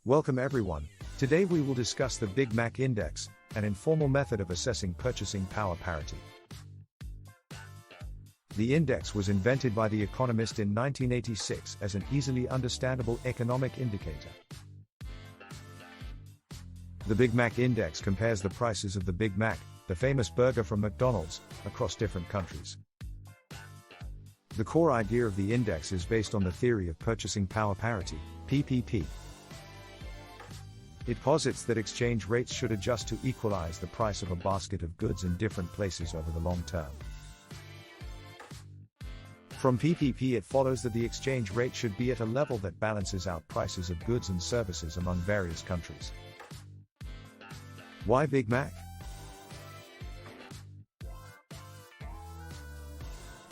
Welcome everyone. Today we will discuss the Big Mac Index, an informal method of assessing purchasing power parity. The index was invented by the Economist in 1986 as an easily understandable economic indicator. The Big Mac Index compares the prices of the Big Mac, the famous burger from McDonald's, across different countries. The core idea of the index is based on the theory of purchasing power parity, PPP. It posits that exchange rates should adjust to equalize the price of a basket of goods in different places over the long term. From PPP it follows that the exchange rate should be at a level that balances out prices of goods and services among various countries. Why Big Mac?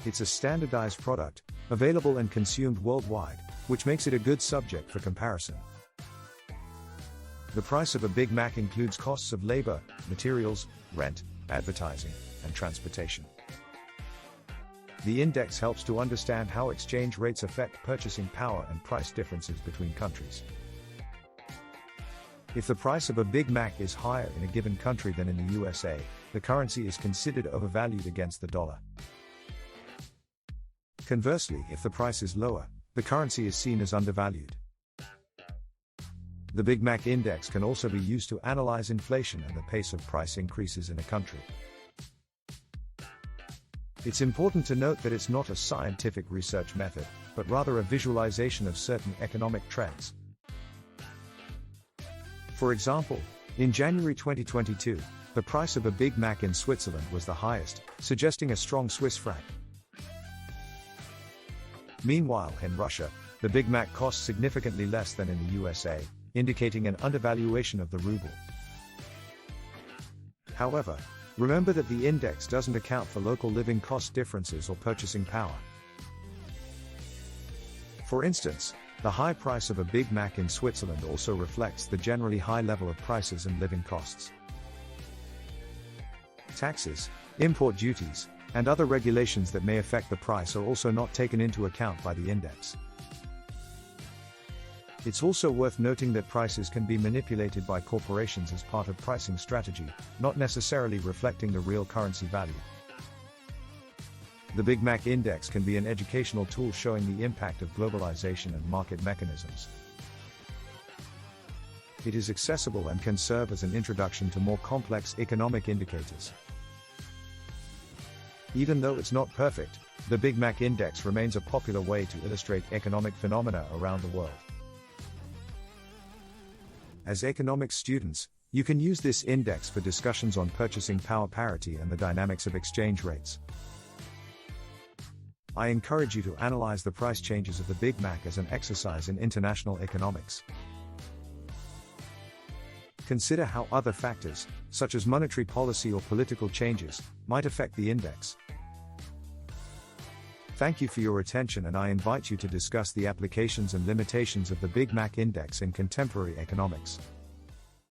It's a standardized product, available and consumed worldwide, which makes it a good subject for comparison. The price of a Big Mac includes costs of labor, materials, rent, advertising, and transportation. The index helps to understand how exchange rates affect purchasing power and price differences between countries. If the price of a Big Mac is higher in a given country than in the USA, the currency is considered overvalued against the dollar. Conversely, if the price is lower, the currency is seen as undervalued. The Big Mac Index can also be used to analyze inflation and the pace of price increases in a country. It's important to note that it's not a scientific research method, but rather a visualization of certain economic trends. For example, in January 2022, the price of a Big Mac in Switzerland was the highest, suggesting a strong Swiss franc. Meanwhile, in Russia, the Big Mac costs significantly less than in the USA, indicating an undervaluation of the ruble. However, remember that the index doesn't account for local living cost differences or purchasing power. For instance, the high price of a Big Mac in Switzerland also reflects the generally high level of prices and living costs. Taxes, import duties, and other regulations that may affect the price are also not taken into account by the index. It's also worth noting that prices can be manipulated by corporations as part of pricing strategy, not necessarily reflecting the real currency value. The Big Mac Index can be an educational tool showing the impact of globalization and market mechanisms. It is accessible and can serve as an introduction to more complex economic indicators. Even though it's not perfect, the Big Mac Index remains a popular way to illustrate economic phenomena around the world. As economics students, you can use this index for discussions on purchasing power parity and the dynamics of exchange rates. I encourage you to analyze the price changes of the Big Mac as an exercise in international economics. Consider how other factors, such as monetary policy or political changes, might affect the index. Thank you for your attention, and I invite you to discuss the applications and limitations of the Big Mac Index in contemporary economics.